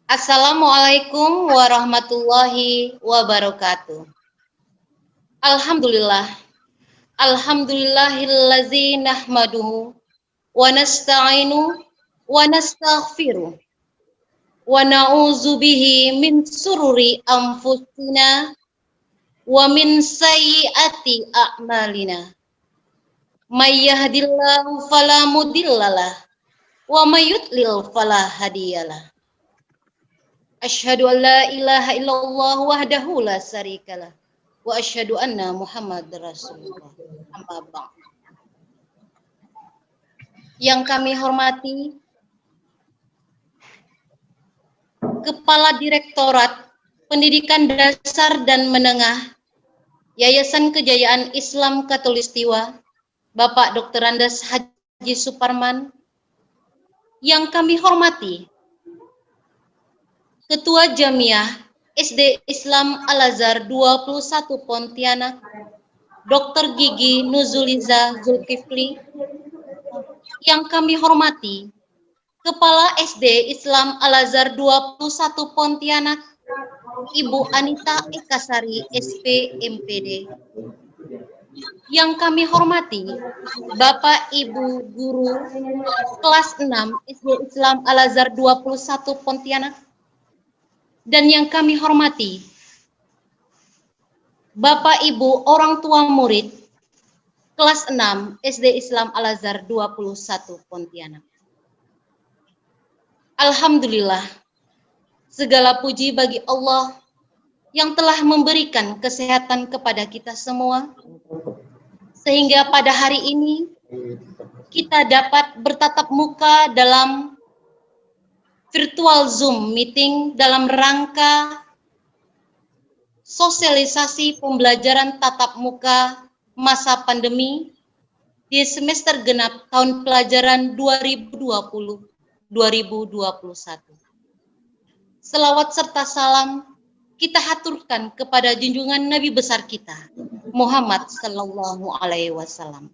Assalamualaikum warahmatullahi wabarakatuh. Alhamdulillah. Alhamdulillahillazi nahmaduhu wa nasta'inu wa nastaghfiruh wa na'udzu bihi min sururi anfusina wa min sayyiati a'malina. May yahdihillahu fala mudhillalah wa may yudlil fala hadiyalah. Asyhadu an la ilaha illallah wahdahu la syarikalah wa asyhadu anna Muhammadar Rasulullah. Amma ba'd. Yang kami hormati Kepala Direktorat Pendidikan Dasar dan Menengah Yayasan Kejayaan Islam Katulistiwa, Bapak Dr. Andes Haji Suparman. Yang kami hormati Ketua Jamiah SD Islam Al-Azhar 21 Pontianak, Dr. Gigi Nuzuliza Zulkifli. Yang kami hormati Kepala SD Islam Al-Azhar 21 Pontianak, Ibu Anita Ekasari SP MPD. Yang kami hormati Bapak Ibu Guru kelas 6 SD Islam Al-Azhar 21 Pontianak. Dan yang kami hormati Bapak Ibu orang tua murid kelas 6 SD Islam Al-Azhar 21 Pontianak. Alhamdulillah, segala puji bagi Allah yang telah memberikan kesehatan kepada kita semua, sehingga pada hari ini kita dapat bertatap muka dalam virtual Zoom meeting dalam rangka sosialisasi pembelajaran tatap muka masa pandemi di semester genap tahun pelajaran 2020-2021. Selawat serta salam kita haturkan kepada junjungan Nabi besar kita, Muhammad Sallallahu Alaihi Wasallam.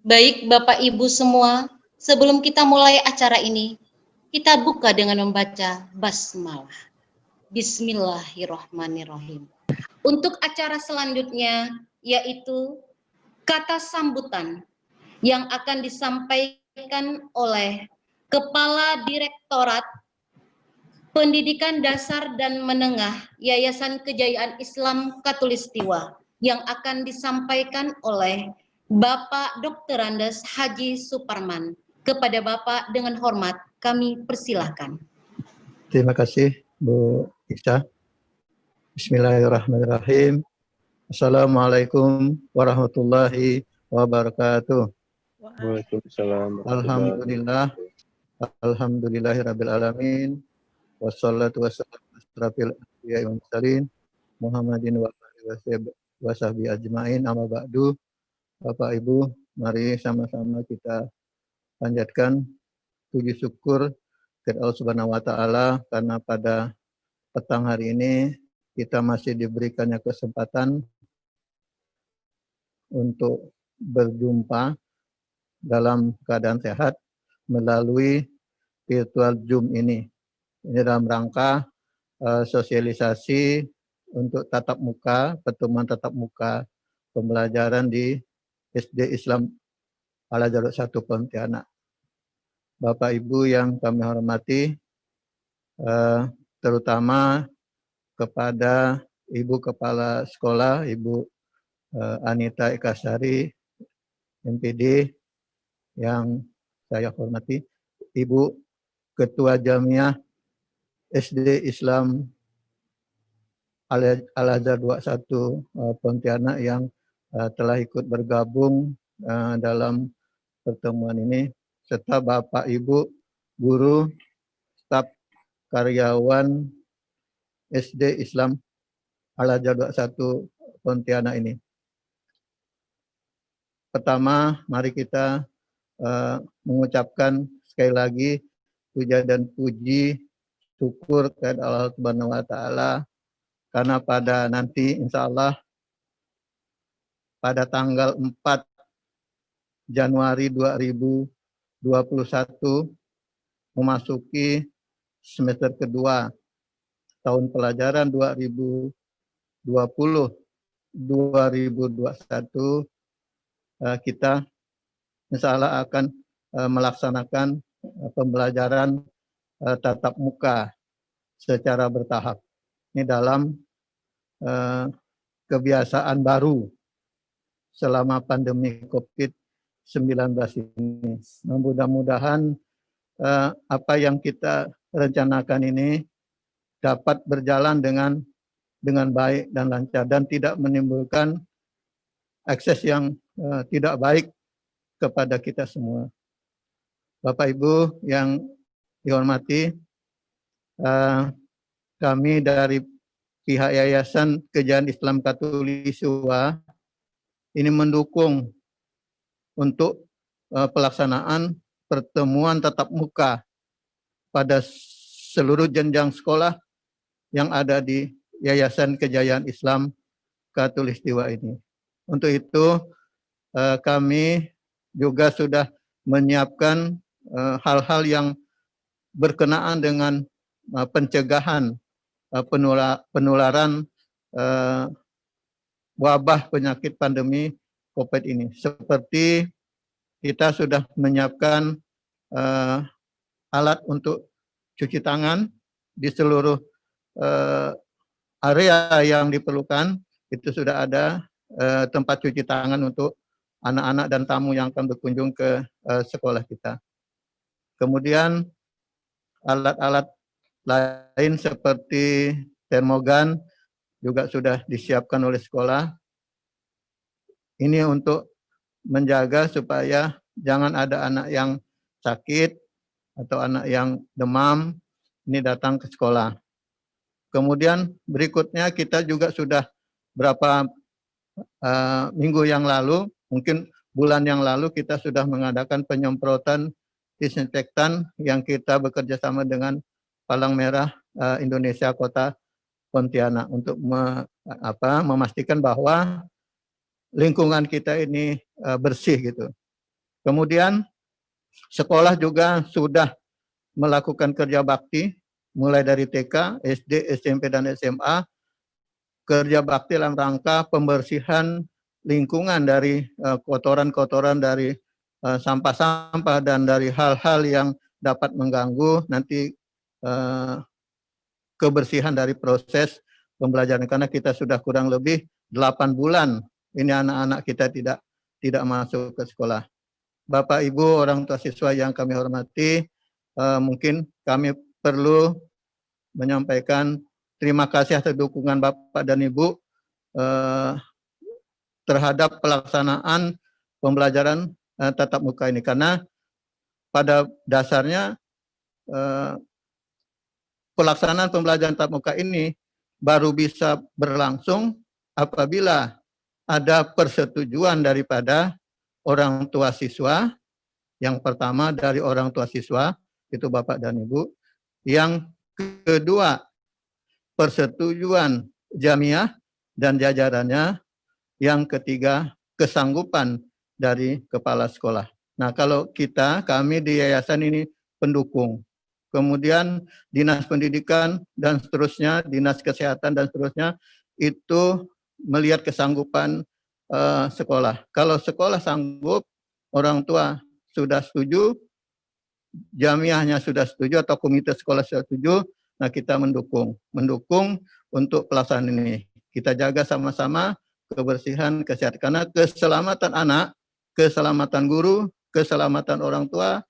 Baik Bapak Ibu semua, sebelum kita mulai acara ini, kita buka dengan membaca basmalah. Bismillahirrahmanirrahim. Untuk acara selanjutnya, yaitu kata sambutan yang akan disampaikan oleh Kepala Direktorat Pendidikan Dasar dan Menengah Yayasan Kejayaan Islam Katulistiwa yang akan disampaikan oleh Bapak Dr. Andes Haji Suparman. Kepada Bapak dengan hormat kami persilahkan. Terima kasih Bu Iksa. Bismillahirrahmanirrahim. Assalamualaikum warahmatullahi wabarakatuh. Waalaikumsalam. Alhamdulillah. Alhamdulillahirabbil alamin. Wassalatu wassalamu ala asyrafil anbiya'i wal mursalin Muhammadin wa alihi wasahbihi ajmain. Amma ba'du. Bapak Ibu, mari sama-sama kita panjatkan puji syukur kepada Allah Subhanahu wa taala karena pada petang hari ini kita masih diberikannya kesempatan untuk berjumpa dalam keadaan sehat melalui virtual Zoom ini. Ini dalam rangka sosialisasi untuk tatap muka, pertemuan tatap muka pembelajaran di SD Islam Al-Azhar 1 Pontianak. Bapak Ibu yang kami hormati, terutama kepada Ibu Kepala Sekolah, Ibu Anita Ekasari, MPD, yang saya hormati, Ibu Ketua Jamiah SD Islam Al-Azhar 21 Pontianak yang telah ikut bergabung dalam pertemuan ini, serta Bapak Ibu guru, staf karyawan SD Islam Al-Azhar 21 Pontianak ini. Pertama, mari kita mengucapkan sekali lagi puja dan puji syukur kepada Allah Subhanahu wa taala karena pada nanti insya Allah pada tanggal 4 Januari 2021 memasuki semester kedua tahun pelajaran 2020-2021 kita insya Allah akan melaksanakan pembelajaran tatap muka secara bertahap. Ini dalam kebiasaan baru selama pandemi COVID-19 ini. Mudah-mudahan apa yang kita rencanakan ini dapat berjalan dengan baik dan lancar dan tidak menimbulkan akses yang tidak baik kepada kita semua. Bapak Ibu yang dihormati, kami dari pihak Yayasan Kejayaan Islam Katulistiwa ini mendukung untuk pelaksanaan pertemuan tatap muka pada seluruh jenjang sekolah yang ada di Yayasan Kejayaan Islam Katulistiwa ini. Untuk itu kami juga sudah menyiapkan hal-hal yang berkenaan dengan pencegahan penularan wabah penyakit pandemi COVID ini. Seperti kita sudah menyiapkan alat untuk cuci tangan di seluruh area yang diperlukan. Itu sudah ada tempat cuci tangan untuk anak-anak dan tamu yang akan berkunjung ke sekolah kita. Kemudian alat-alat lain seperti termogan juga sudah disiapkan oleh sekolah. Ini untuk menjaga supaya jangan ada anak yang sakit atau anak yang demam ini datang ke sekolah. Kemudian berikutnya kita juga sudah berapa minggu yang lalu, mungkin bulan yang lalu kita sudah mengadakan penyemprotan disinfektan yang kita bekerja sama dengan Palang Merah Indonesia Kota Pontianak untuk memastikan bahwa lingkungan kita ini bersih gitu. Kemudian sekolah juga sudah melakukan kerja bakti mulai dari TK, SD, SMP dan SMA, kerja bakti dalam rangka pembersihan lingkungan dari kotoran-kotoran dari sampah-sampah dan dari hal-hal yang dapat mengganggu nanti kebersihan dari proses pembelajaran, karena kita sudah kurang lebih 8 bulan ini anak-anak kita tidak masuk ke sekolah. Bapak Ibu orang tua siswa yang kami hormati, mungkin kami perlu menyampaikan terima kasih atas dukungan Bapak dan Ibu terhadap pelaksanaan pembelajaran tatap muka ini, karena pada dasarnya pelaksanaan pembelajaran tatap muka ini baru bisa berlangsung apabila ada persetujuan daripada orang tua siswa. Yang pertama dari orang tua siswa, itu Bapak dan Ibu. Yang kedua, persetujuan jamiah dan jajarannya. Yang ketiga, kesanggupan dari kepala sekolah. Nah, kalau kami di yayasan ini pendukung. Kemudian dinas pendidikan dan seterusnya, dinas kesehatan dan seterusnya, itu melihat kesanggupan sekolah. Kalau sekolah sanggup, orang tua sudah setuju, jamiahnya sudah setuju atau komite sekolah sudah setuju, nah kita mendukung untuk pelaksanaan ini. Kita jaga sama-sama kebersihan, kesehatan, karena keselamatan anak, keselamatan guru, keselamatan orang tua,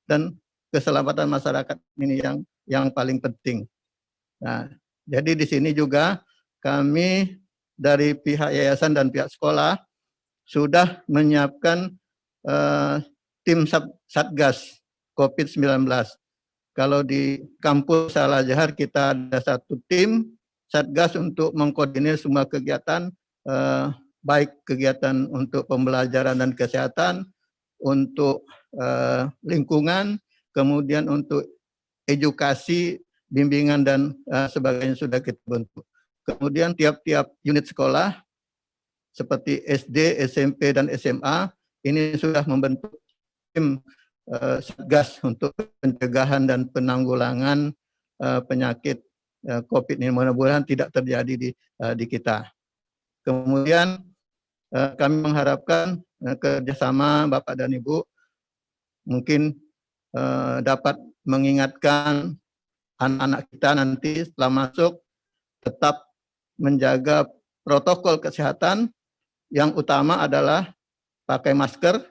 dan keselamatan masyarakat ini yang paling penting. Nah, jadi di sini juga kami dari pihak yayasan dan pihak sekolah sudah menyiapkan tim Satgas COVID-19. Kalau di kampus Al-Azhar kita ada satu tim Satgas untuk mengkoordinir semua kegiatan, baik kegiatan untuk pembelajaran dan kesehatan, untuk lingkungan, kemudian untuk edukasi, bimbingan dan sebagainya sudah kita bentuk. Kemudian tiap-tiap unit sekolah seperti SD, SMP dan SMA ini sudah membentuk tim Satgas untuk pencegahan dan penanggulangan penyakit COVID ini, mudah-mudahan tidak terjadi di kita. Kemudian kami mengharapkan kerjasama Bapak dan Ibu mungkin dapat mengingatkan anak-anak kita nanti setelah masuk tetap menjaga protokol kesehatan. Yang utama adalah pakai masker,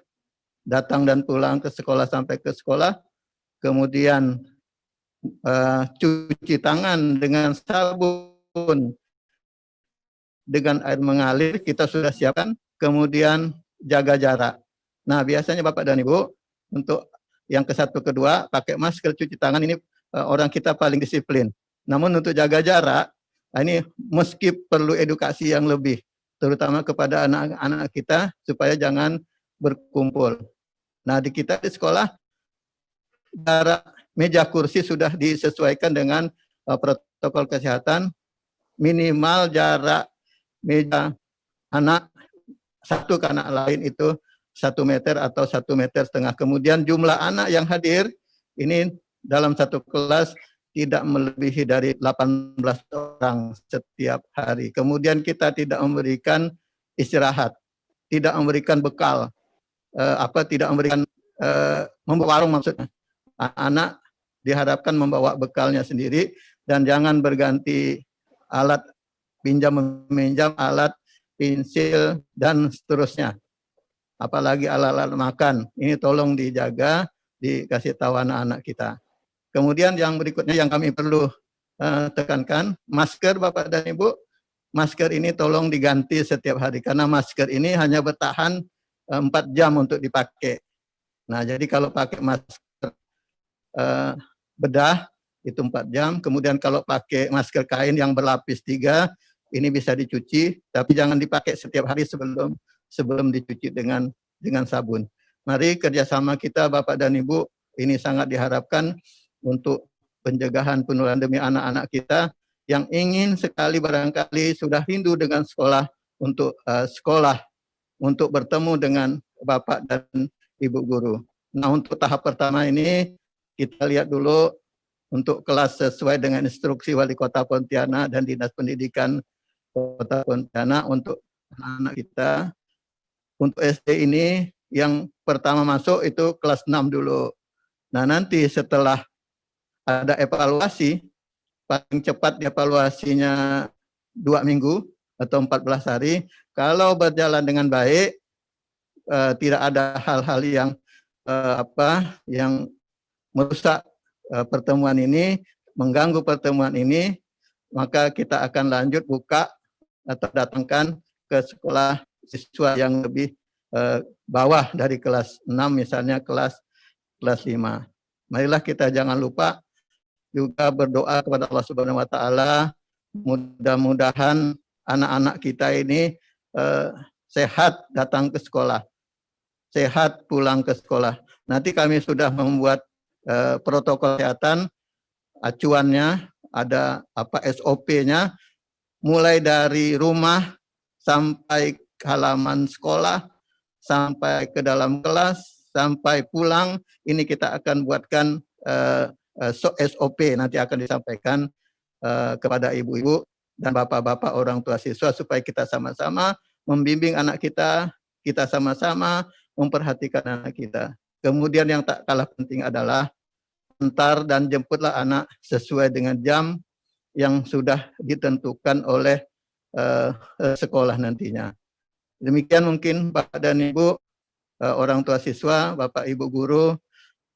datang dan pulang ke sekolah sampai ke sekolah, kemudian cuci tangan dengan sabun, dengan air mengalir kita sudah siapkan, kemudian jaga jarak. Nah, biasanya Bapak dan Ibu, untuk yang ke-1, ke-2, pakai masker, cuci tangan, ini orang kita paling disiplin. Namun untuk jaga jarak, ini meski perlu edukasi yang lebih, terutama kepada anak-anak kita, supaya jangan berkumpul. Nah, di kita di sekolah, jarak meja kursi sudah disesuaikan dengan protokol kesehatan, minimal jarak meja anak satu ke anak lain itu 1 meter atau 1,5 meter. Kemudian jumlah anak yang hadir ini dalam satu kelas tidak melebihi dari 18 orang setiap hari. Kemudian kita tidak memberikan istirahat, tidak memberikan bekal, tidak memberikan membawa warung maksudnya. Anak diharapkan membawa bekalnya sendiri dan jangan berganti alat, pinjam meminjam alat, pensil dan seterusnya. Apalagi alat-alat makan, ini tolong dijaga, dikasih tahu anak-anak kita. Kemudian yang berikutnya yang kami perlu tekankan, masker Bapak dan Ibu, masker ini tolong diganti setiap hari karena masker ini hanya bertahan 4 jam untuk dipakai. Nah, jadi kalau pakai masker bedah itu 4 jam, kemudian kalau pakai masker kain yang berlapis 3, ini bisa dicuci, tapi jangan dipakai setiap hari sebelum dicuci dengan sabun. Mari kerjasama kita Bapak dan Ibu, ini sangat diharapkan untuk pencegahan penularan demi anak-anak kita yang ingin sekali barangkali sudah rindu dengan sekolah, untuk sekolah, untuk bertemu dengan Bapak dan Ibu guru. Nah, untuk tahap pertama ini kita lihat dulu untuk kelas sesuai dengan instruksi Wali Kota Pontianak dan Dinas Pendidikan Kota Pontianak untuk anak-anak kita. Untuk SD ini yang pertama masuk itu kelas 6 dulu. Nah, nanti setelah ada evaluasi, paling cepat evaluasinya 2 minggu atau 14 hari. Kalau berjalan dengan baik, tidak ada hal-hal yang yang merusak pertemuan ini, mengganggu pertemuan ini, maka kita akan lanjut buka atau datangkan ke sekolah siswa yang lebih bawah dari kelas 6, misalnya kelas 5. Marilah kita jangan lupa juga berdoa kepada Allah Subhanahu wa taala, mudah-mudahan anak-anak kita ini sehat datang ke sekolah, sehat pulang ke sekolah. Nanti kami sudah membuat protokol kesehatan, acuannya, ada SOP-nya, mulai dari rumah sampai halaman sekolah, sampai ke dalam kelas, sampai pulang, ini kita akan buatkan SOP, nanti akan disampaikan kepada ibu-ibu dan bapak-bapak orang tua siswa supaya kita sama-sama membimbing anak kita, kita sama-sama memperhatikan anak kita. Kemudian yang tak kalah penting adalah antar dan jemputlah anak sesuai dengan jam yang sudah ditentukan oleh sekolah nantinya. Demikian mungkin Bapak dan Ibu, orang tua siswa, Bapak Ibu guru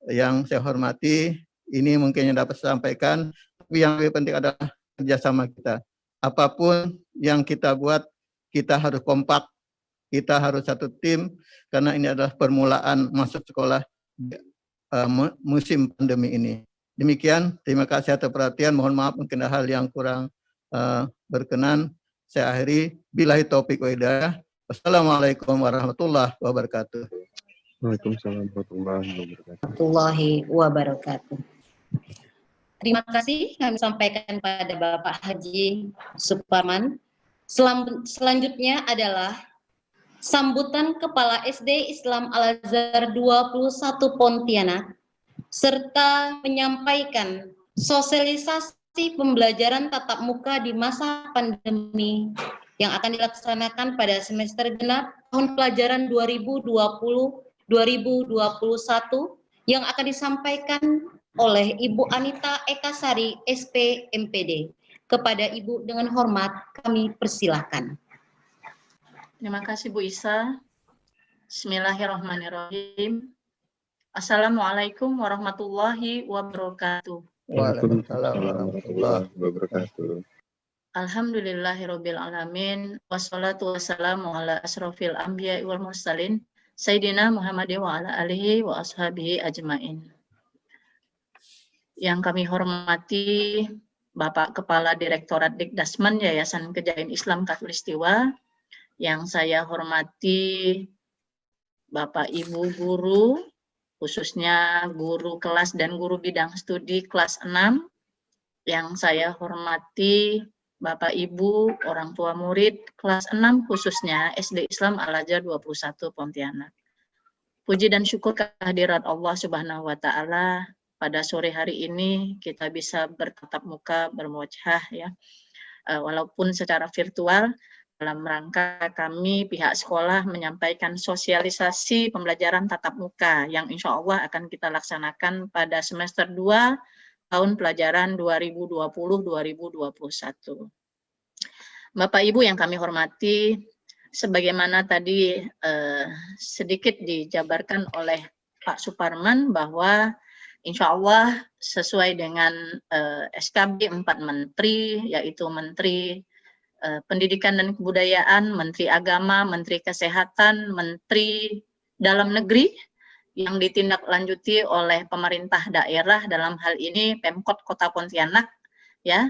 yang saya hormati, ini mungkin yang dapat saya sampaikan, tapi yang lebih penting adalah kerjasama kita. Apapun yang kita buat, kita harus kompak, kita harus satu tim, karena ini adalah permulaan masuk sekolah musim pandemi ini. Demikian, terima kasih atas perhatian, mohon maaf mungkin ada hal yang kurang berkenan. Saya akhiri, billahi taufik wa hidayah. Wassalamualaikum warahmatullahi wabarakatuh. Waalaikumsalam warahmatullahi wabarakatuh. Terima kasih kami sampaikan pada Bapak Haji Suparman. Selanjutnya adalah sambutan Kepala SD Islam Al-Azhar 21 Pontianak serta menyampaikan Sosialisasi pembelajaran tatap muka di masa pandemi yang akan dilaksanakan pada semester genap tahun pelajaran 2020-2021 yang akan disampaikan oleh Ibu Anita Ekasari, SP MPD. Kepada Ibu dengan hormat kami persilahkan. Terima kasih Bu Isa. Bismillahirrahmanirrahim. Assalamualaikum warahmatullahi wabarakatuh. Waalaikumsalam warahmatullahi wabarakatuh. Alhamdulillahirabbil alamin wassalatu wassalamu ala asrofil anbiya'i wal mursalin Sayyidina Muhammad wa ala alihi wa ashabihi ajmain. Yang kami hormati Bapak Kepala Direktorat Dikdasmen Yayasan Kejayaan Islam Katulistiwa, yang saya hormati Bapak Ibu guru, khususnya guru kelas dan guru bidang studi kelas 6, yang saya hormati Bapak Ibu orang tua murid kelas 6 khususnya SD Islam Al-Azhar 21 Pontianak. Puji dan syukur kehadirat Allah Subhanahu wa taala, pada sore hari ini kita bisa bertatap muka, bermuajah ya. Walaupun secara virtual, dalam rangka kami pihak sekolah menyampaikan sosialisasi pembelajaran tatap muka yang insya Allah akan kita laksanakan pada semester 2 tahun pelajaran 2020-2021. Bapak Ibu yang kami hormati, sebagaimana tadi sedikit dijabarkan oleh Pak Suparman bahwa insya Allah sesuai dengan SKB 4 Menteri, yaitu Menteri Pendidikan dan Kebudayaan, Menteri Agama, Menteri Kesehatan, Menteri Dalam Negeri, yang ditindaklanjuti oleh pemerintah daerah, dalam hal ini Pemkot Kota Pontianak, ya,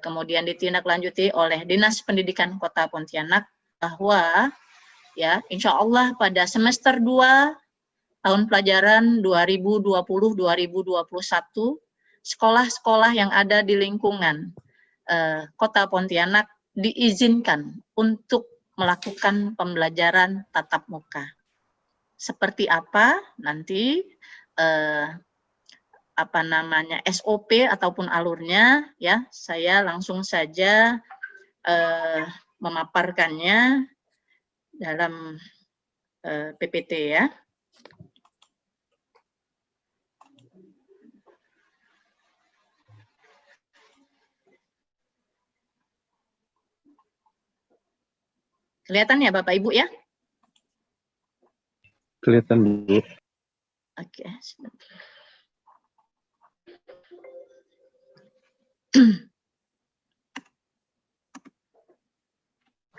kemudian ditindaklanjuti oleh Dinas Pendidikan Kota Pontianak, bahwa ya insya Allah pada semester 2 tahun pelajaran 2020-2021 sekolah-sekolah yang ada di lingkungan Kota Pontianak diizinkan untuk melakukan pembelajaran tatap muka. Seperti apa nanti SOP ataupun alurnya, ya saya langsung saja memaparkannya dalam PPT ya. Kelihatan ya Bapak Ibu ya? Kelihatan Bu. Oke, sebentar.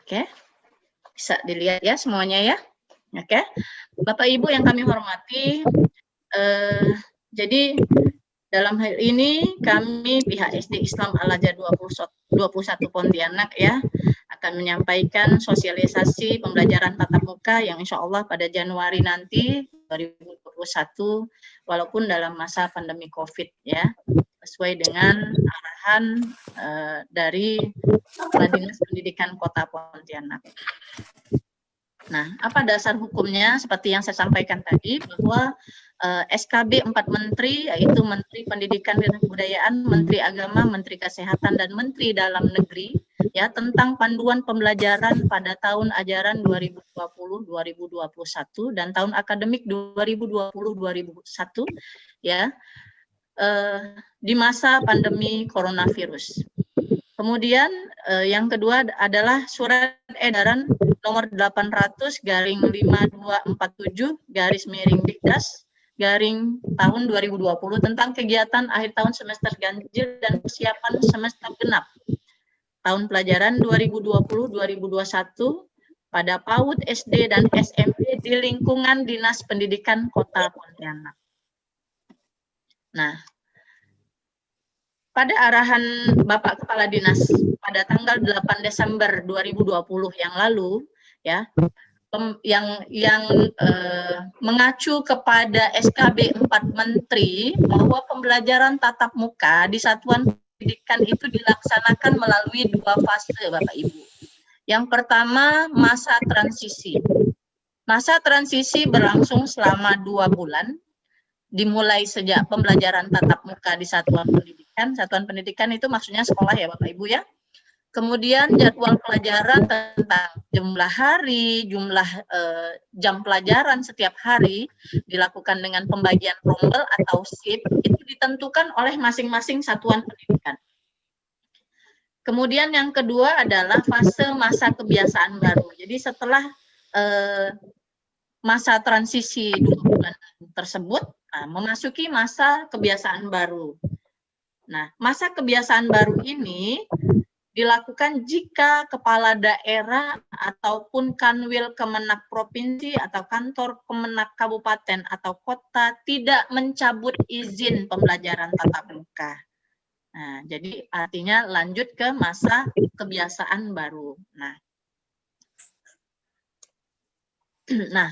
Oke, bisa dilihat ya semuanya ya. Oke, Bapak Ibu yang kami hormati, jadi dalam hal ini kami pihak SD Islam Al-Azhar 21 Pontianak ya akan menyampaikan sosialisasi pembelajaran tatap muka yang insya Allah pada Januari nanti 2021 walaupun dalam masa pandemi COVID ya, sesuai dengan arahan dari Kepala Dinas Pendidikan Kota Pontianak. Nah, apa dasar hukumnya? Seperti yang saya sampaikan tadi, bahwa SKB 4 Menteri, yaitu Menteri Pendidikan dan Kebudayaan, Menteri Agama, Menteri Kesehatan, dan Menteri Dalam Negeri, ya tentang panduan pembelajaran pada tahun ajaran 2020-2021 dan tahun akademik 2020-2021, ya di masa pandemi coronavirus. Kemudian yang kedua adalah surat edaran nomor 800/5247/Dikdas tahun 2020 tentang kegiatan akhir tahun semester ganjil dan persiapan semester genap tahun pelajaran 2020-2021 pada PAUD, SD, dan SMP di lingkungan Dinas Pendidikan Kota Pontianak. Nah, pada arahan Bapak Kepala Dinas pada tanggal 8 Desember 2020 yang lalu, ya, yang mengacu kepada SKB 4 Menteri bahwa pembelajaran tatap muka di satuan pendidikan itu dilaksanakan melalui 2 fase, Bapak Ibu. Yang pertama, masa transisi. Masa transisi berlangsung selama 2 bulan, dimulai sejak pembelajaran tatap muka di satuan pendidikan satuan pendidikan itu maksudnya sekolah ya Bapak Ibu ya. Kemudian jadwal pelajaran tentang jumlah hari, jumlah jam pelajaran setiap hari dilakukan dengan pembagian rombel atau shift itu ditentukan oleh masing-masing satuan pendidikan. Kemudian yang kedua adalah fase masa kebiasaan baru. Jadi setelah masa transisi 2 bulan tersebut, memasuki masa kebiasaan baru. Nah, masa kebiasaan baru ini dilakukan jika kepala daerah ataupun kanwil Kemenak provinsi atau kantor Kemenak kabupaten atau kota tidak mencabut izin pembelajaran tatap muka. Nah, jadi artinya lanjut ke masa kebiasaan baru. Nah,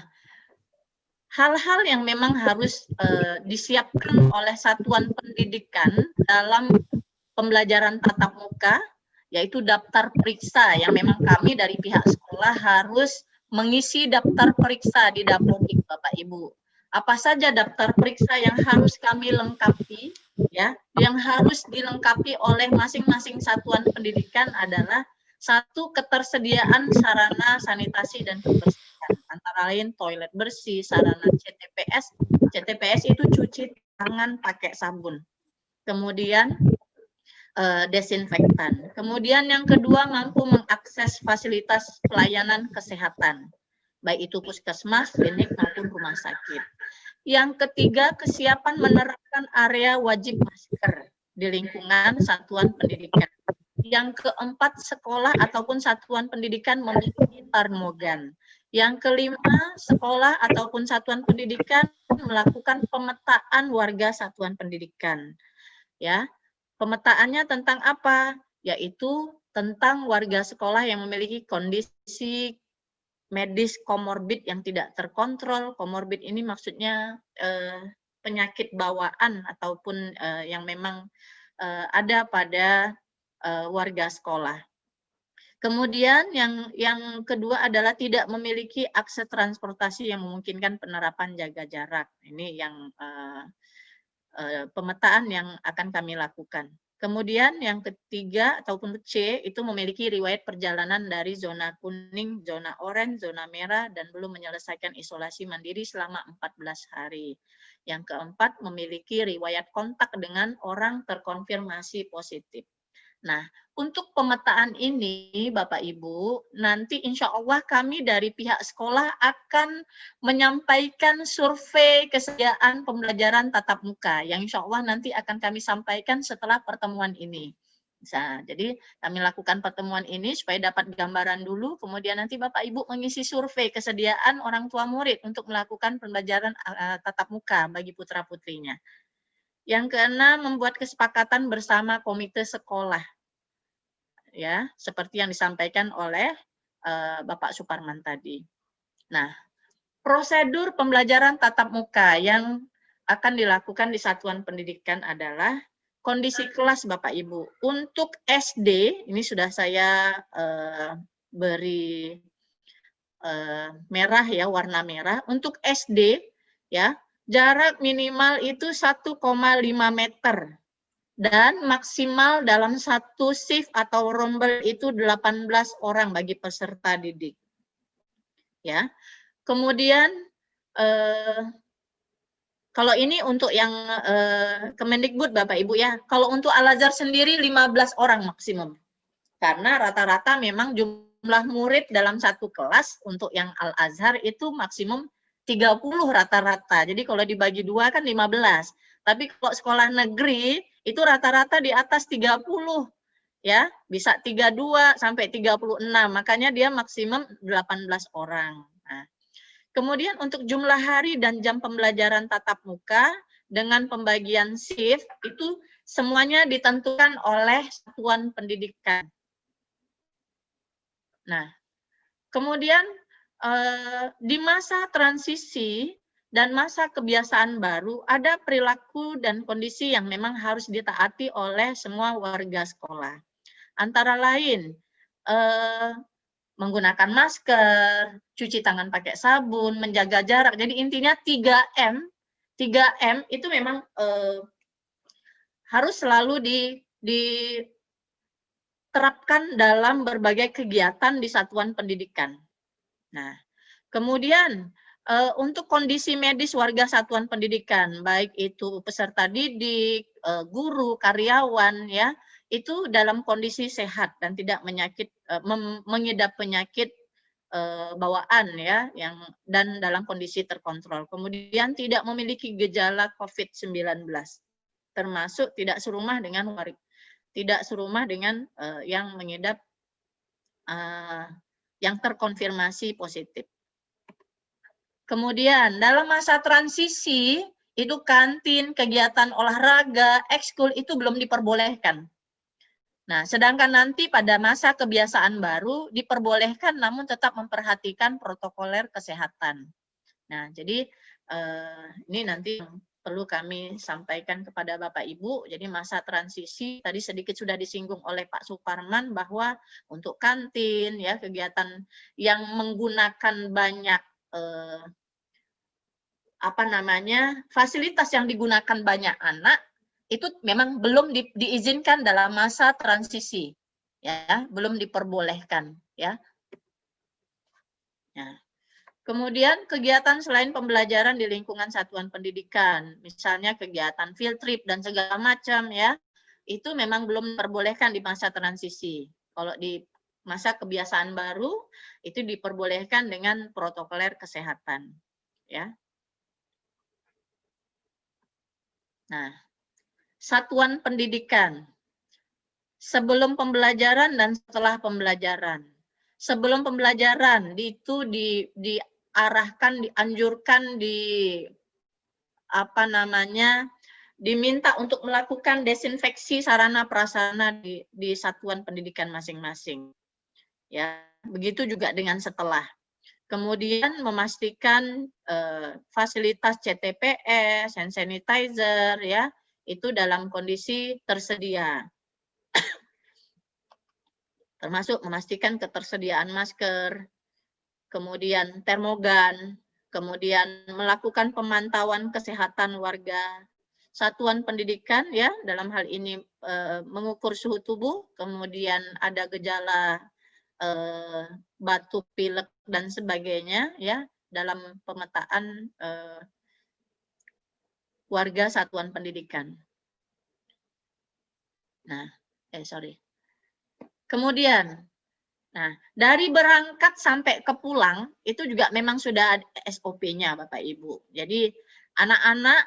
hal-hal yang memang harus disiapkan oleh satuan pendidikan dalam pembelajaran tatap muka yaitu daftar periksa yang memang kami dari pihak sekolah harus mengisi daftar periksa di Dapodik Bapak Ibu. Apa saja daftar periksa yang harus kami lengkapi ya, yang harus dilengkapi oleh masing-masing satuan pendidikan adalah satu, ketersediaan sarana sanitasi dan kebersihan, antara lain toilet bersih, sarana CTPS. CTPS itu cuci tangan pakai sabun. Kemudian desinfektan. Kemudian yang kedua, mampu mengakses fasilitas pelayanan kesehatan, baik itu puskesmas, klinik maupun rumah sakit. Yang ketiga, kesiapan menerapkan area wajib masker di lingkungan satuan pendidikan. Yang keempat, sekolah ataupun satuan pendidikan memiliki termogan. Yang kelima, sekolah ataupun satuan pendidikan melakukan pemetaan warga satuan pendidikan. Ya, pemetaannya tentang apa? Yaitu tentang warga sekolah yang memiliki kondisi medis komorbid yang tidak terkontrol. Komorbid ini maksudnya penyakit bawaan ataupun yang memang ada pada warga sekolah. Kemudian yang kedua adalah tidak memiliki akses transportasi yang memungkinkan penerapan jaga jarak. Ini yang pemetaan yang akan kami lakukan. Kemudian yang ketiga ataupun C itu memiliki riwayat perjalanan dari zona kuning, zona oranye, zona merah dan belum menyelesaikan isolasi mandiri selama 14 hari. Yang keempat memiliki riwayat kontak dengan orang terkonfirmasi positif. Nah, untuk pemetaan ini Bapak Ibu, nanti insya Allah kami dari pihak sekolah akan menyampaikan survei kesediaan pembelajaran tatap muka yang insya Allah nanti akan kami sampaikan setelah pertemuan ini. Nah, jadi kami lakukan pertemuan ini supaya dapat gambaran dulu, kemudian nanti Bapak Ibu mengisi survei kesediaan orang tua murid untuk melakukan pembelajaran tatap muka bagi putra-putrinya. Yang keenam, membuat kesepakatan bersama komite sekolah. Ya, seperti yang disampaikan oleh Bapak Suparman tadi. Nah, prosedur pembelajaran tatap muka yang akan dilakukan di satuan pendidikan adalah kondisi kelas Bapak Ibu. Untuk SD, ini sudah saya beri merah ya, warna merah. Untuk SD, ya, jarak minimal itu 1,5 meter. Dan maksimal dalam satu shift atau rombel itu 18 orang bagi peserta didik. Ya. Kemudian kalau ini untuk yang Kemendikbud Bapak Ibu ya. Kalau untuk Al-Azhar sendiri 15 orang maksimum. Karena rata-rata memang jumlah murid dalam satu kelas untuk yang Al-Azhar itu maksimum 30 rata-rata. Jadi kalau dibagi dua kan 15. Tapi kalau sekolah negeri itu rata-rata di atas 30. Ya, bisa 32 sampai 36. Makanya dia maksimum 18 orang. Nah, kemudian untuk jumlah hari dan jam pembelajaran tatap muka dengan pembagian shift itu semuanya ditentukan oleh satuan pendidikan. Nah, kemudian di masa transisi dan masa kebiasaan baru ada perilaku dan kondisi yang memang harus ditaati oleh semua warga sekolah. Antara lain menggunakan masker, cuci tangan pakai sabun, menjaga jarak. Jadi intinya 3M. 3M itu memang harus selalu diterapkan dalam berbagai kegiatan di satuan pendidikan. Nah, kemudian untuk kondisi medis warga satuan pendidikan, baik itu peserta didik, guru, karyawan, ya, itu dalam kondisi sehat dan tidak mengidap penyakit bawaan, ya, dan dalam kondisi terkontrol. Kemudian tidak memiliki gejala COVID-19, termasuk tidak serumah dengan yang mengidap yang terkonfirmasi positif. Kemudian dalam masa transisi itu kantin, kegiatan olahraga, ekskul itu belum diperbolehkan. Nah, sedangkan nanti pada masa kebiasaan baru diperbolehkan namun tetap memperhatikan protokoler kesehatan. Nah, jadi ini nanti perlu kami sampaikan kepada Bapak Ibu. Jadi masa transisi tadi sedikit sudah disinggung oleh Pak Suparman bahwa untuk kantin, ya, kegiatan yang menggunakan banyak fasilitas yang digunakan banyak anak itu memang belum diizinkan dalam masa transisi, ya, belum diperbolehkan, ya. Nah, kemudian kegiatan selain pembelajaran di lingkungan satuan pendidikan, misalnya kegiatan field trip dan segala macam, ya, itu memang belum diperbolehkan di masa transisi. Kalau di masa kebiasaan baru itu diperbolehkan dengan protokoler kesehatan, ya. Nah, satuan pendidikan sebelum pembelajaran dan setelah pembelajaran. Sebelum pembelajaran itu diarahkan, dianjurkan, diminta untuk melakukan desinfeksi sarana prasarana di satuan pendidikan masing-masing. Ya, begitu juga dengan setelah. Kemudian memastikan fasilitas CTPS, hand sanitizer, ya, itu dalam kondisi tersedia. Termasuk memastikan ketersediaan masker, kemudian termogan, kemudian melakukan pemantauan kesehatan warga, satuan pendidikan, ya, dalam hal ini mengukur suhu tubuh, kemudian ada gejala batuk, pilek dan sebagainya, ya, dalam pemetaan warga satuan pendidikan. Nah, kemudian, nah, dari berangkat sampai ke pulang itu juga memang sudah ada SOP-nya, Bapak Ibu. Jadi anak-anak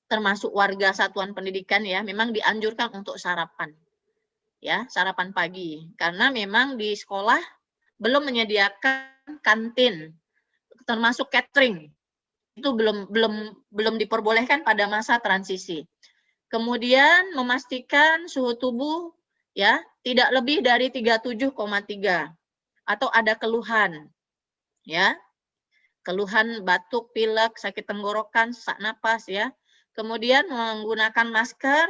termasuk warga satuan pendidikan, ya, memang dianjurkan untuk sarapan, ya, sarapan pagi, karena memang di sekolah belum menyediakan kantin, termasuk catering, itu belum diperbolehkan pada masa transisi. Kemudian memastikan suhu tubuh, ya, tidak lebih dari 37,3 atau ada keluhan, ya, keluhan batuk, pilek, sakit tenggorokan, sesak napas, ya. Kemudian menggunakan masker,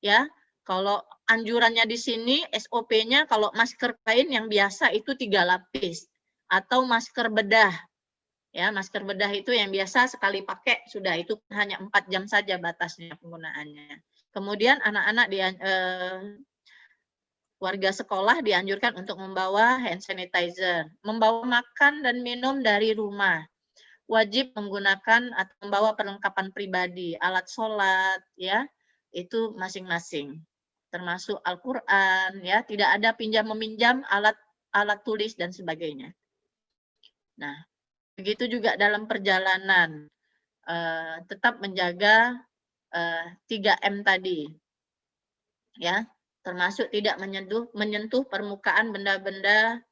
ya. Kalau anjurannya di sini SOP-nya kalau masker kain yang biasa itu 3 lapis atau masker bedah. Ya, masker bedah itu yang biasa sekali pakai sudah, itu hanya 4 jam saja batasnya penggunaannya. Kemudian anak-anak warga sekolah dianjurkan untuk membawa hand sanitizer, membawa makan dan minum dari rumah. Wajib menggunakan atau membawa perlengkapan pribadi, alat sholat, ya, itu masing-masing. Termasuk Al-Quran, ya, tidak ada pinjam-meminjam alat tulis dan sebagainya. Nah, begitu juga dalam perjalanan, tetap menjaga 3M tadi, ya, termasuk tidak menyentuh permukaan benda-benda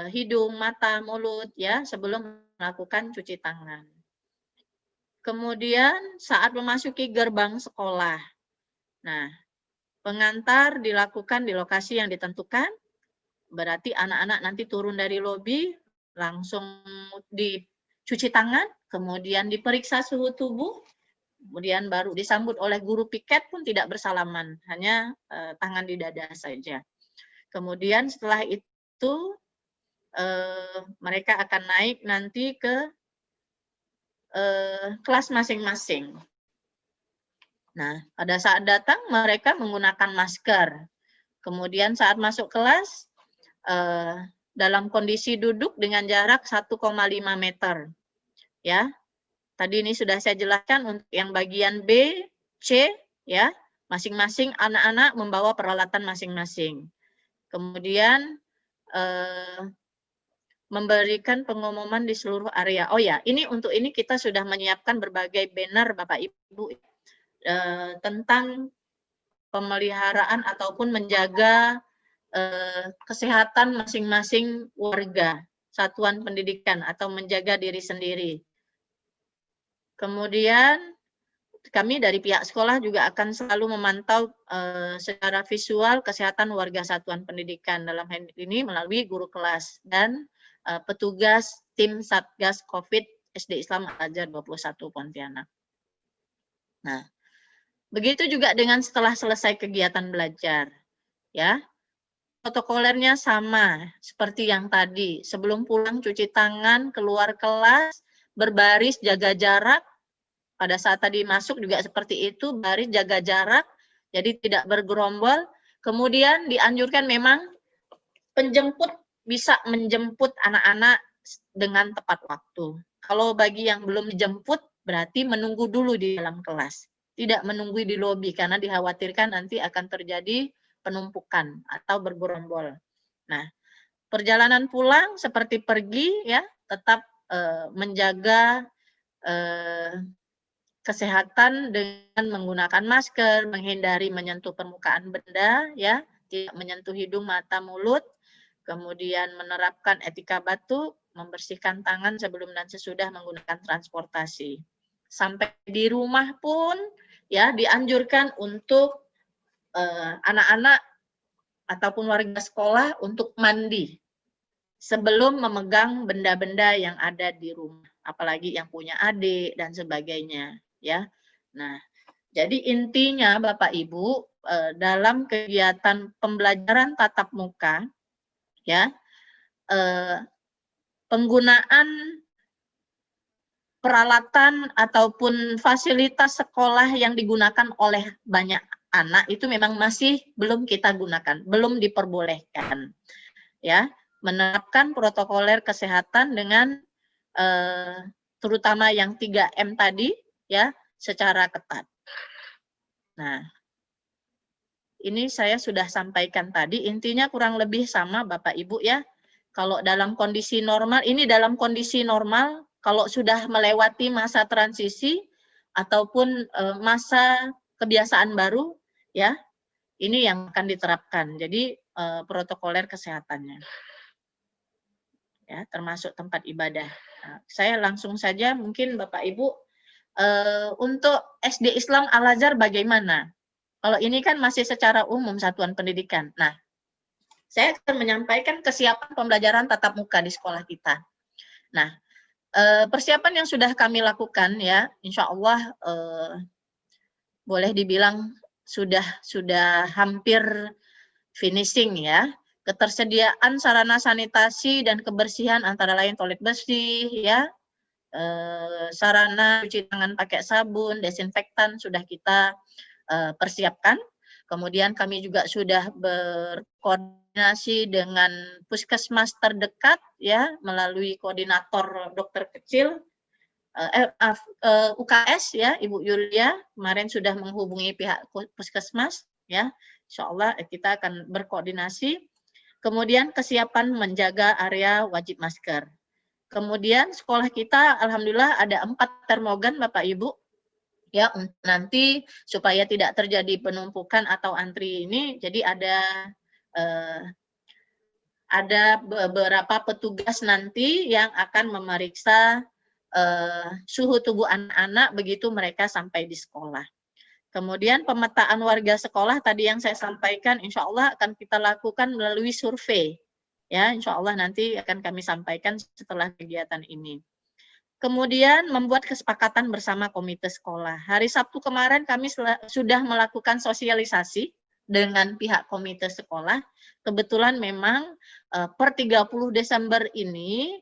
hidung, mata, mulut, ya, sebelum melakukan cuci tangan. Kemudian saat memasuki gerbang sekolah, nah, pengantar dilakukan di lokasi yang ditentukan, berarti anak-anak nanti turun dari lobi, langsung dicuci tangan, kemudian diperiksa suhu tubuh, kemudian baru disambut oleh guru piket pun tidak bersalaman, hanya tangan di dada saja. Kemudian setelah itu mereka akan naik nanti ke kelas masing-masing. Nah, pada saat datang mereka menggunakan masker. Kemudian saat masuk kelas dalam kondisi duduk dengan jarak 1,5 meter. Ya, tadi ini sudah saya jelaskan untuk yang bagian B, C, ya, masing-masing anak-anak membawa peralatan masing-masing. Kemudian memberikan pengumuman di seluruh area. Oh ya, ini untuk ini kita sudah menyiapkan berbagai banner Bapak Ibu tentang pemeliharaan ataupun menjaga kesehatan masing-masing warga satuan pendidikan atau menjaga diri sendiri. Kemudian kami dari pihak sekolah juga akan selalu memantau secara visual kesehatan warga satuan pendidikan, dalam hal ini melalui guru kelas dan petugas tim Satgas COVID SD Islam Al-Azhar 21 Pontianak. Nah, begitu juga dengan setelah selesai kegiatan belajar, ya. Protokolernya sama seperti yang tadi. Sebelum pulang cuci tangan, keluar kelas, berbaris, jaga jarak. Pada saat tadi masuk juga seperti itu, baris, jaga jarak, jadi tidak bergerombol. Kemudian dianjurkan memang penjemput bisa menjemput anak-anak dengan tepat waktu. Kalau bagi yang belum dijemput, berarti menunggu dulu di dalam kelas. Tidak menunggu di lobi, karena dikhawatirkan nanti akan terjadi penumpukan atau bergerombol. Nah, perjalanan pulang seperti pergi, ya, tetap menjaga kesehatan dengan menggunakan masker, menghindari menyentuh permukaan benda, ya, tidak menyentuh hidung, mata, mulut, kemudian menerapkan etika batuk, membersihkan tangan sebelum dan sesudah menggunakan transportasi. Sampai di rumah pun, ya, dianjurkan untuk anak-anak ataupun warga sekolah untuk mandi sebelum memegang benda-benda yang ada di rumah, apalagi yang punya adik dan sebagainya, ya. Nah, jadi intinya Bapak Ibu dalam kegiatan pembelajaran tatap muka, ya, penggunaan peralatan ataupun fasilitas sekolah yang digunakan oleh banyak anak itu memang masih belum kita gunakan, belum diperbolehkan, ya, menerapkan protokoler kesehatan dengan terutama yang 3M tadi, ya, secara ketat. Nah, ini saya sudah sampaikan tadi, intinya kurang lebih sama Bapak Ibu, ya. Kalau dalam kondisi normal, ini dalam kondisi normal, kalau sudah melewati masa transisi ataupun masa kebiasaan baru, ya, ini yang akan diterapkan. Jadi protokoler kesehatannya, ya, termasuk tempat ibadah. Nah, saya langsung saja mungkin Bapak Ibu untuk SD Islam Al-Azhar bagaimana? Kalau ini kan masih secara umum satuan pendidikan. Nah, saya akan menyampaikan kesiapan pembelajaran tatap muka di sekolah kita. Nah, persiapan yang sudah kami lakukan, ya, insya Allah boleh dibilang sudah hampir finishing, ya. Ketersediaan sarana sanitasi dan kebersihan antara lain toilet bersih, ya, sarana cuci tangan pakai sabun, desinfektan sudah kita persiapkan. Kemudian kami juga sudah berkoordinasi dengan puskesmas terdekat, ya, melalui koordinator dokter kecil UKS, ya, Ibu Yulia kemarin sudah menghubungi pihak puskesmas, ya. Insya Allah kita akan berkoordinasi. Kemudian kesiapan menjaga area wajib masker. Kemudian sekolah kita alhamdulillah ada 4 termogan Bapak Ibu, ya, nanti supaya tidak terjadi penumpukan atau antri ini, jadi ada beberapa petugas nanti yang akan memeriksa suhu tubuh anak-anak begitu mereka sampai di sekolah. Kemudian pemetaan warga sekolah tadi yang saya sampaikan, insya Allah akan kita lakukan melalui survei, ya, insya Allah nanti akan kami sampaikan setelah kegiatan ini. Kemudian membuat kesepakatan bersama komite sekolah. Hari Sabtu kemarin kami sudah melakukan sosialisasi dengan pihak komite sekolah. Kebetulan memang per 30 Desember ini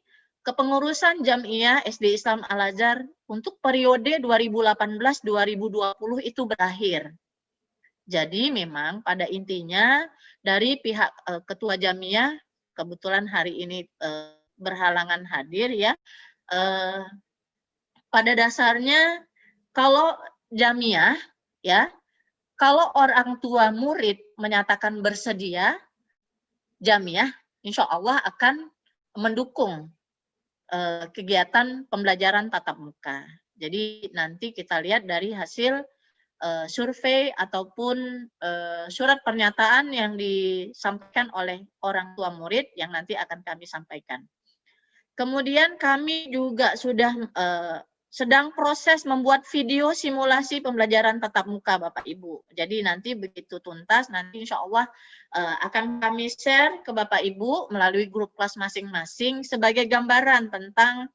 kepengurusan Jamiah SD Islam Al-Azhar untuk periode 2018-2020 itu berakhir. Jadi memang pada intinya dari pihak Ketua Jamiah, kebetulan hari ini berhalangan hadir ya, pada dasarnya kalau Jamiah ya, kalau orang tua murid menyatakan bersedia, Jamiah insya Allah akan mendukung kegiatan pembelajaran tatap muka. Jadi nanti kita lihat dari hasil survei ataupun surat pernyataan yang disampaikan oleh orang tua murid yang nanti akan kami sampaikan. Kemudian kami juga sudah sedang proses membuat video simulasi pembelajaran tatap muka Bapak Ibu. Jadi nanti begitu tuntas, nanti insya Allah akan kami share ke Bapak Ibu melalui grup kelas masing-masing sebagai gambaran tentang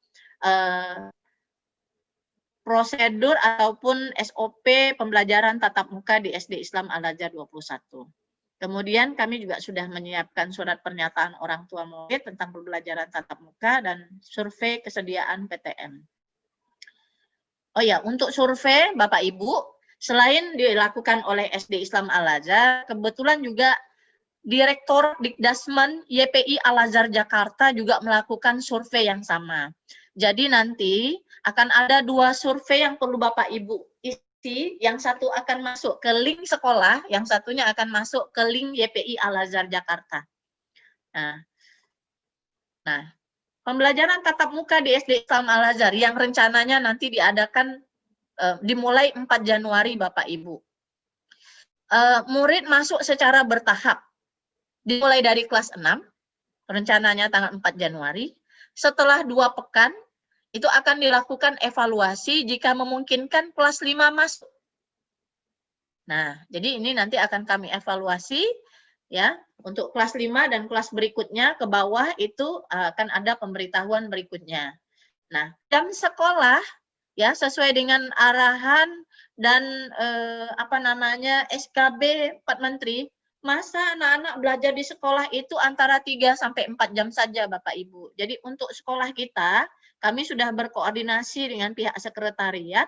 prosedur ataupun SOP pembelajaran tatap muka di SD Islam Al-Azhar 21. Kemudian kami juga sudah menyiapkan surat pernyataan orang tua murid tentang pembelajaran tatap muka dan survei kesediaan PTM. Oh ya, untuk survei Bapak Ibu, selain dilakukan oleh SD Islam Al-Azhar, kebetulan juga Direktur Dikdasmen YPI Al-Azhar Jakarta juga melakukan survei yang sama. Jadi nanti akan ada 2 survei yang perlu Bapak Ibu isi, yang satu akan masuk ke link sekolah, yang satunya akan masuk ke link YPI Al-Azhar Jakarta. Nah, pembelajaran tatap muka di SD Islam Al-Azhar yang rencananya nanti diadakan dimulai 4 Januari Bapak Ibu. Murid masuk secara bertahap, dimulai dari kelas 6, rencananya tanggal 4 Januari. Setelah 2 pekan, itu akan dilakukan evaluasi jika memungkinkan kelas 5 masuk. Nah, jadi ini nanti akan kami evaluasi ya, untuk kelas 5 dan kelas berikutnya ke bawah itu akan ada pemberitahuan berikutnya. Nah, jam sekolah ya sesuai dengan arahan dan SKB Pak Menteri, masa anak-anak belajar di sekolah itu antara 3 sampai 4 jam saja Bapak Ibu. Jadi untuk sekolah kita, kami sudah berkoordinasi dengan pihak sekretariat,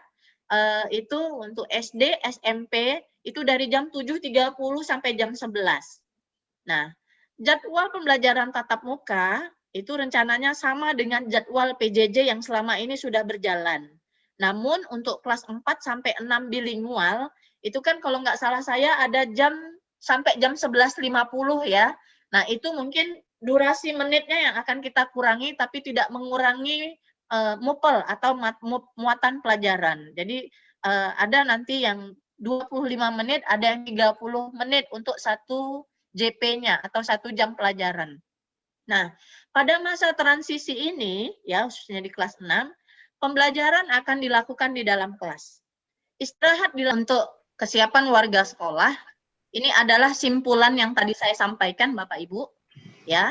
itu untuk SD, SMP, itu dari jam 7.30 sampai jam 11. Nah, jadwal pembelajaran tatap muka itu rencananya sama dengan jadwal PJJ yang selama ini sudah berjalan. Namun untuk kelas 4 sampai 6 bilingual, itu kan kalau nggak salah saya ada jam sampai jam 11.50 ya. Nah, itu mungkin durasi menitnya yang akan kita kurangi, tapi tidak mengurangi mupel atau muatan pelajaran. Jadi ada nanti yang 25 menit, ada yang 30 menit untuk satu JP-nya atau 1 jam pelajaran. Nah, pada masa transisi ini, ya khususnya di kelas 6, pembelajaran akan dilakukan di dalam kelas. Istirahat untuk kesiapan warga sekolah, ini adalah simpulan yang tadi saya sampaikan Bapak Ibu, ya,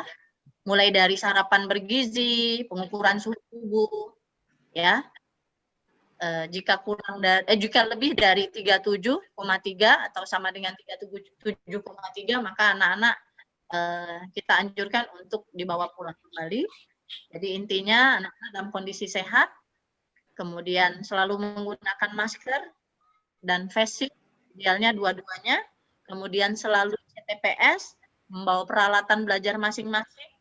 mulai dari sarapan bergizi, pengukuran suhu tubuh, ya, jika lebih dari 37,3 atau sama dengan 37,3 maka anak-anak kita anjurkan untuk dibawa pulang kembali. Jadi intinya anak-anak dalam kondisi sehat, kemudian selalu menggunakan masker dan face shield, idealnya dua-duanya, kemudian selalu CTPS, membawa peralatan belajar masing-masing,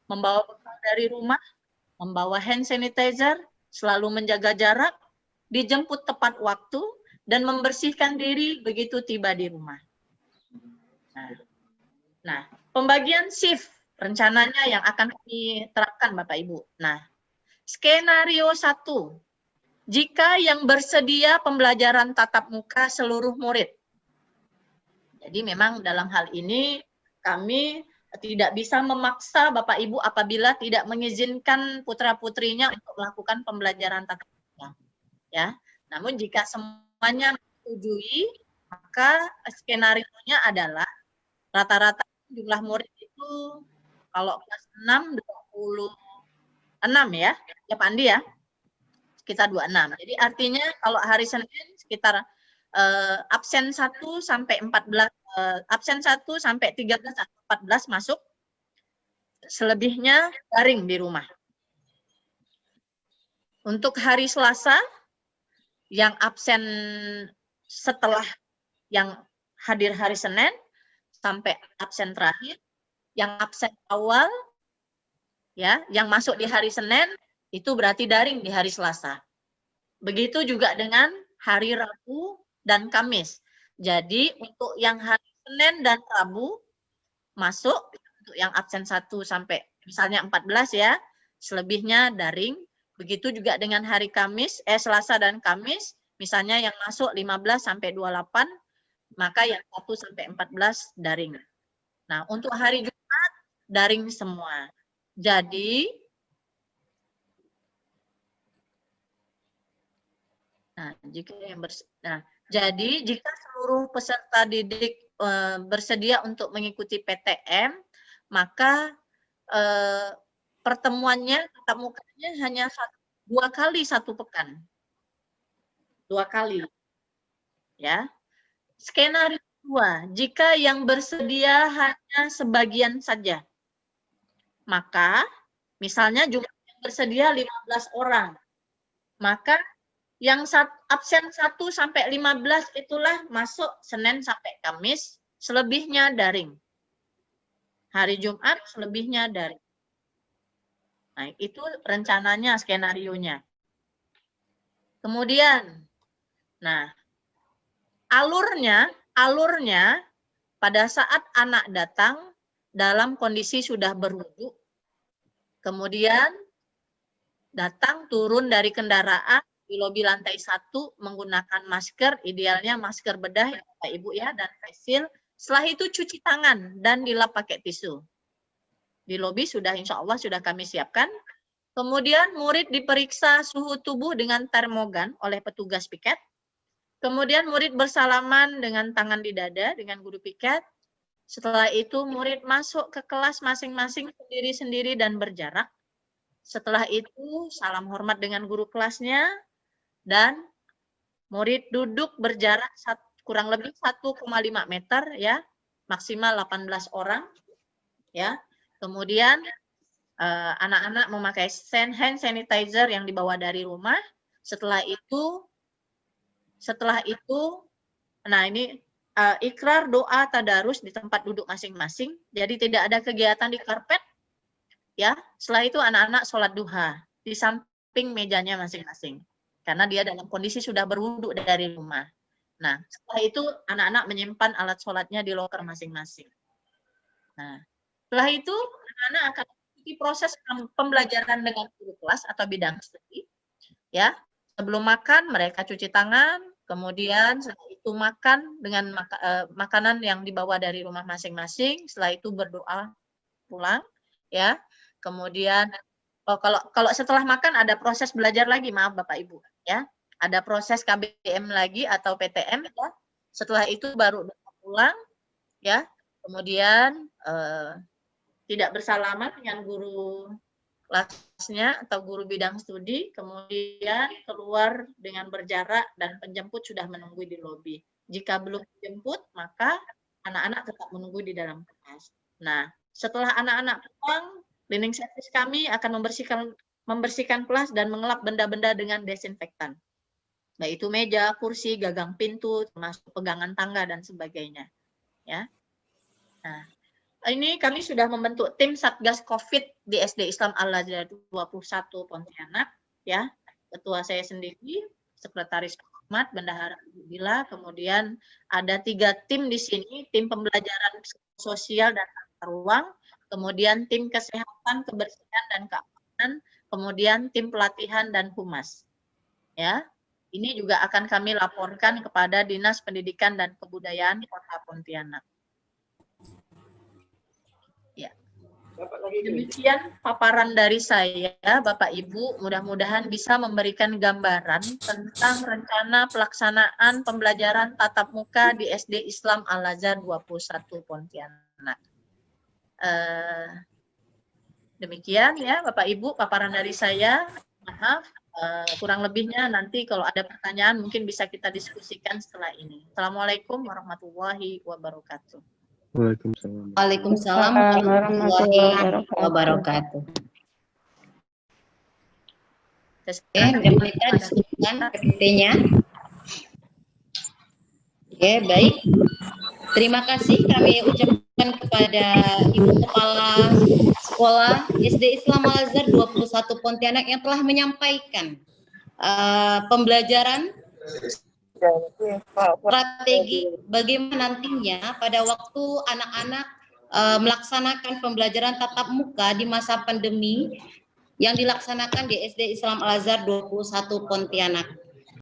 membawa bekal dari rumah, membawa hand sanitizer, selalu menjaga jarak, dijemput tepat waktu, dan membersihkan diri begitu tiba di rumah. Nah, pembagian shift rencananya yang akan kami terapkan Bapak Ibu. Nah, skenario 1, jika yang bersedia pembelajaran tatap muka seluruh murid. Jadi memang dalam hal ini kami tidak bisa memaksa Bapak Ibu apabila tidak mengizinkan putra-putrinya untuk melakukan pembelajaran tatap muka. Ya, namun jika semuanya menyetujui, maka skenario-nya adalah rata-rata jumlah murid itu kalau kelas 6 26 ya, ya Pak Andi ya, sekitar 26. Jadi artinya kalau hari Senin sekitar absen 1 sampai 14, absen 1 sampai 13 atau 14 masuk, selebihnya daring di rumah. Untuk hari Selasa, yang absen setelah yang hadir hari Senin sampai absen terakhir, yang absen awal ya, yang masuk di hari Senin itu berarti daring di hari Selasa. Begitu juga dengan hari Rabu dan Kamis. Jadi untuk yang hari Senin dan Rabu masuk, untuk yang absen 1 sampai misalnya 14 ya, selebihnya daring. Begitu juga dengan hari Kamis, Selasa dan Kamis, misalnya yang masuk 15 sampai 28, maka yang 1 sampai 14 daring. Nah, untuk hari Jumat daring semua. Jadi jadi jika seluruh peserta didik bersedia untuk mengikuti PTM, maka pertemuannya tatap mukanya hanya 2 kali 1 pekan. 2 kali. Ya. Skenario 2, jika yang bersedia hanya sebagian saja. Maka misalnya jumlah yang bersedia 15 orang. Maka yang absen 1 sampai 15 itulah masuk Senin sampai Kamis, selebihnya daring. Hari Jumat selebihnya daring. Nah, itu rencananya, skenarionya. Kemudian, nah, alurnya pada saat anak datang dalam kondisi sudah berwudu, kemudian datang turun dari kendaraan di lobi lantai 1 menggunakan masker, idealnya masker bedah ya Bapak Ibu ya, dan face shield. Setelah itu cuci tangan dan dilap pakai tisu. Di lobi sudah insya Allah sudah kami siapkan. Kemudian murid diperiksa suhu tubuh dengan termogan oleh petugas piket. Kemudian murid bersalaman dengan tangan di dada dengan guru piket. Setelah itu murid masuk ke kelas masing-masing sendiri-sendiri dan berjarak. Setelah itu salam hormat dengan guru kelasnya dan murid duduk berjarak kurang lebih 1,5 meter ya, maksimal 18 orang ya. Kemudian anak-anak memakai hand sanitizer yang dibawa dari rumah. Setelah itu nah ini ikrar doa tadarus di tempat duduk masing-masing. Jadi tidak ada kegiatan di karpet ya. Setelah itu anak-anak sholat duha di samping mejanya masing-masing. Karena dia dalam kondisi sudah berwudu dari rumah. Nah, setelah itu anak-anak menyimpan alat sholatnya di loker masing-masing. Nah, setelah itu anak-anak akan mengikuti proses pembelajaran dengan guru kelas atau bidang studi. Ya, sebelum makan mereka cuci tangan, kemudian setelah itu makan dengan makanan yang dibawa dari rumah masing-masing. Setelah itu berdoa pulang, ya. Kemudian kalau setelah makan ada proses belajar lagi, maaf Bapak Ibu, ya. Ada proses KBM lagi atau PTM, ya. Setelah itu baru pulang, ya. Kemudian tidak bersalaman dengan guru kelasnya atau guru bidang studi, kemudian keluar dengan berjarak dan penjemput sudah menunggu di lobi. Jika belum dijemput, maka anak-anak tetap menunggu di dalam kelas. Nah, setelah anak-anak pulang, cleaning service kami akan membersihkan kelas dan mengelap benda-benda dengan desinfektan. Baik itu meja, kursi, gagang pintu, termasuk pegangan tangga dan sebagainya. Ya. Nah, ini kami sudah membentuk tim Satgas Covid di SD Islam Al-Azhar 21 Pontianak, ya. Ketua saya sendiri, Sekretaris Ahmad, Bendahara Bila, kemudian ada 3 tim di sini, tim pembelajaran sosial dan tata ruang, kemudian tim kesehatan, kebersihan dan keamanan, kemudian tim pelatihan dan humas. Ya. Ini juga akan kami laporkan kepada Dinas Pendidikan dan Kebudayaan Kota Pontianak. Demikian paparan dari saya, Bapak Ibu. Mudah-mudahan bisa memberikan gambaran tentang rencana pelaksanaan pembelajaran tatap muka di SD Islam Al-Azhar 21 Pontianak. Demikian ya, Bapak Ibu, paparan dari saya. Maaf, kurang lebihnya nanti kalau ada pertanyaan mungkin bisa kita diskusikan setelah ini. Assalamualaikum warahmatullahi wabarakatuh. Waalaikumsalam. Waalaikumsalam warahmatullahi wabarakatuh. Mbak disebutkan PPT-nya. Oke, baik. Terima kasih kami ucapkan kepada Ibu Kepala Sekolah SD Islam Al-Azhar 21 Pontianak yang telah menyampaikan pembelajaran strategi bagaimana nantinya pada waktu anak-anak melaksanakan pembelajaran tatap muka di masa pandemi yang dilaksanakan di SD Islam Al-Azhar 21 Pontianak.